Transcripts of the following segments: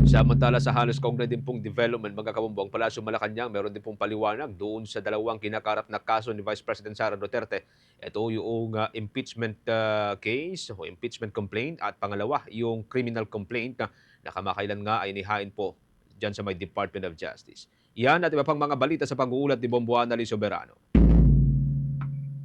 Samantala sa halos kaugnay din pong development mga kabumbong Palasyo Malacanang, meron din pong paliwanag doon sa dalawang kinakarap na kaso ni Vice President Sara Duterte. Ito yung impeachment case o impeachment complaint at pangalawa yung criminal complaint na nakamakailan nga ay nihain po dyan sa may Department of Justice. Yan at iba pang mga balita sa pag-uulat ni Bomboana Lisoberano.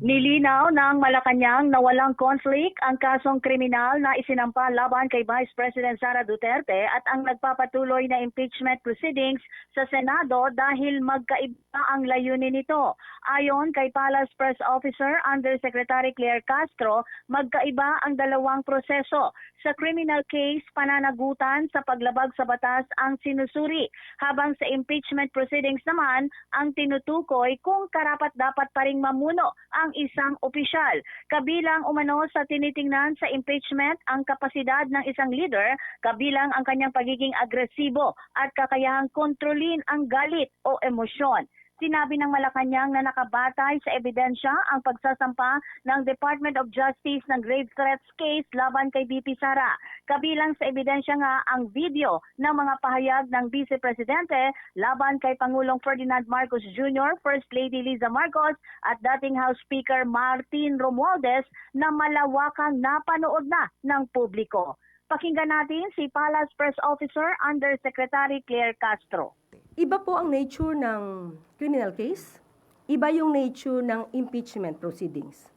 Nilinaw ng Malacanang na walang conflict ang kasong kriminal na isinampa laban kay Vice President Sara Duterte at ang nagpapatuloy na impeachment proceedings sa Senado dahil magkaiba ang layunin nito. Ayon kay Palace Press Officer Undersecretary Claire Castro, magkaiba ang dalawang proseso. Sa criminal case, pananagutan sa paglabag sa batas ang sinusuri, habang sa impeachment proceedings naman ang tinutukoy kung karapat-dapat pa ring mamuno ang isang opisyal. Kabilang umano sa tinitingnan sa impeachment ang kapasidad ng isang leader, kabilang ang kanyang pagiging agresibo at kakayahang kontrolin ang galit o emosyon. Sinabi ng Malacanang na nakabatay sa ebidensya ang pagsasampa ng Department of Justice ng grave threats case laban kay VP Sara. Kabilang sa ebidensya nga ang video ng mga pahayag ng Vice Presidente laban kay Pangulong Ferdinand Marcos Jr., First Lady Liza Marcos at dating House Speaker Martin Romualdez na malawakang napanood na ng publiko. Pakinggan natin si Palace Press Officer Undersecretary Claire Castro. Iba po ang nature ng criminal case, iba yung nature ng impeachment proceedings.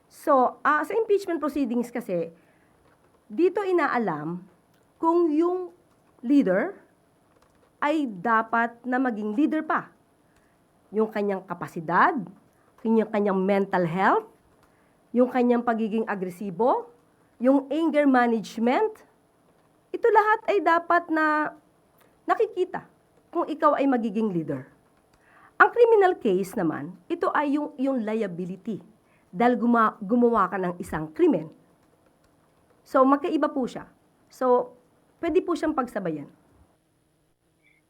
So, sa impeachment proceedings kasi, dito inaalam kung yung leader ay dapat na maging leader pa. Yung kanyang kapasidad, yung kanyang mental health, yung kanyang pagiging agresibo, yung anger management, ito lahat ay dapat na nakikita kung ikaw ay magiging leader. Ang criminal case naman, ito ay yung liability dahil gumawa ka ng isang krimen. So, magkaiba po siya. So, pwede po siyang pagsabayan.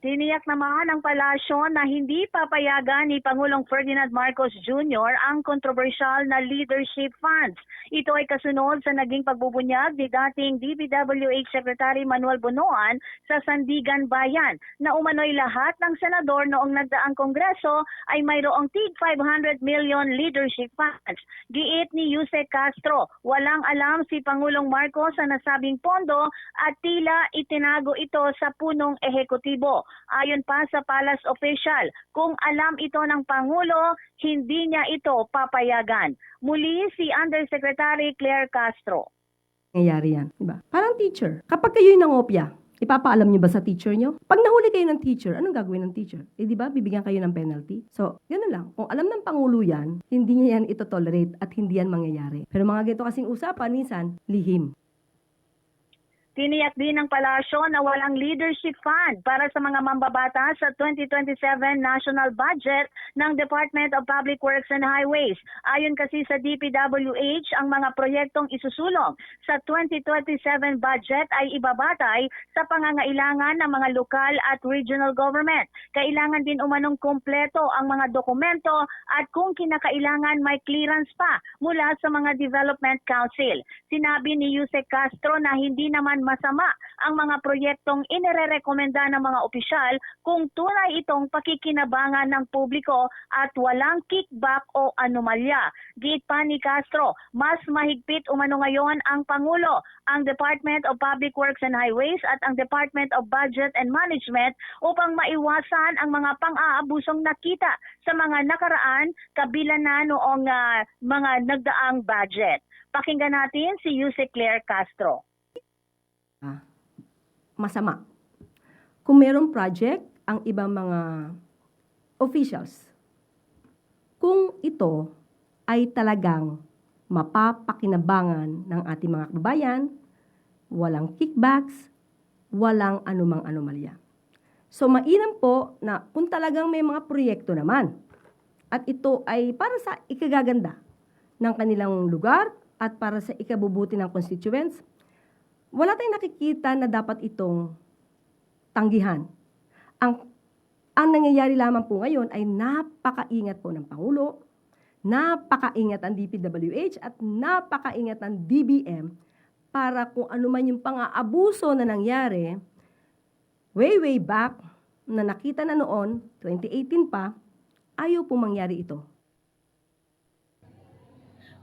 Tiniyak naman ng palasyo na hindi papayagan ni Pangulong Ferdinand Marcos Jr. ang kontrobersyal na leadership funds. Ito ay kasunod sa naging pagbubunyag ni dating DPWH Secretary Manuel Bonoan sa Sandigan Bayan na umano'y lahat ng senador noong nagdaang kongreso ay mayroong tig 500 million leadership funds. Giit ni Yusek Castro, walang alam si Pangulong Marcos sa nasabing pondo at tila itinago ito sa punong ehekutibo. Ayon pa sa Palace official, kung alam ito ng Pangulo, hindi niya ito papayagan. Muli si Undersecretary Claire Castro. Nangyayari yan, diba? Parang teacher. Kapag kayo'y nangopya, ipapaalam niyo ba sa teacher niyo? Pag nahuli kayo ng teacher, anong gagawin ng teacher? Di ba, bibigyan kayo ng penalty? So, gano'n lang. Kung alam ng Pangulo yan, hindi niya yan ito-tolerate at hindi yan mangyayari. Pero mga ganito kasing usapan, minsan, lihim. Tiniyak din ng palasyo na walang leadership fund para sa mga mambabatas sa 2027 national budget ng Department of Public Works and Highways. Ayon kasi sa DPWH, ang mga proyektong isusulong sa 2027 budget ay ibabatay sa pangangailangan ng mga lokal at regional government. Kailangan din umanong kumpleto ang mga dokumento at kung kinakailangan may clearance pa mula sa mga Development Council. Sinabi ni Yusek Castro na hindi naman masama ang mga proyektong inirerekomenda ng mga opisyal kung tunay itong pakikinabangan ng publiko at walang kickback o anomalya. Giit pa ni Castro, mas mahigpit umano ngayon ang Pangulo, ang Department of Public Works and Highways at ang Department of Budget and Management upang maiwasan ang mga pang-aabusong nakita sa mga nakaraan kabilang na noong mga nagdaang budget. Pakinggan natin si Yusek Claire Castro. Masama. Kung merong project, ang ibang mga officials, kung ito ay talagang mapapakinabangan ng ating mga kababayan, walang kickbacks, walang anumang anomalya. So mainam po na kung talagang may mga proyekto naman, at ito ay para sa ikagaganda ng kanilang lugar at para sa ikabubuti ng constituents, wala tayong nakikita na dapat itong tanggihan. Ang nangyayari lamang po ngayon ay napakaingat po ng Pangulo, napakaingat ang DPWH at napakaingat ang DBM para kung ano man yung pang-aabuso na nangyari, way back na nakita na noon, 2018 pa, ayaw po mangyari ito.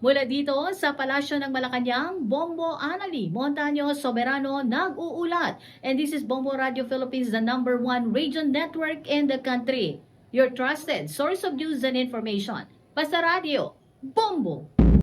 Mula dito sa Palasyo ng Malacanang, Bombo Anali Montaño Soberano nag-uulat. And this is Bombo Radio Philippines, the #1 radio network in the country. Your trusted source of news and information. Basta Radio, Bombo!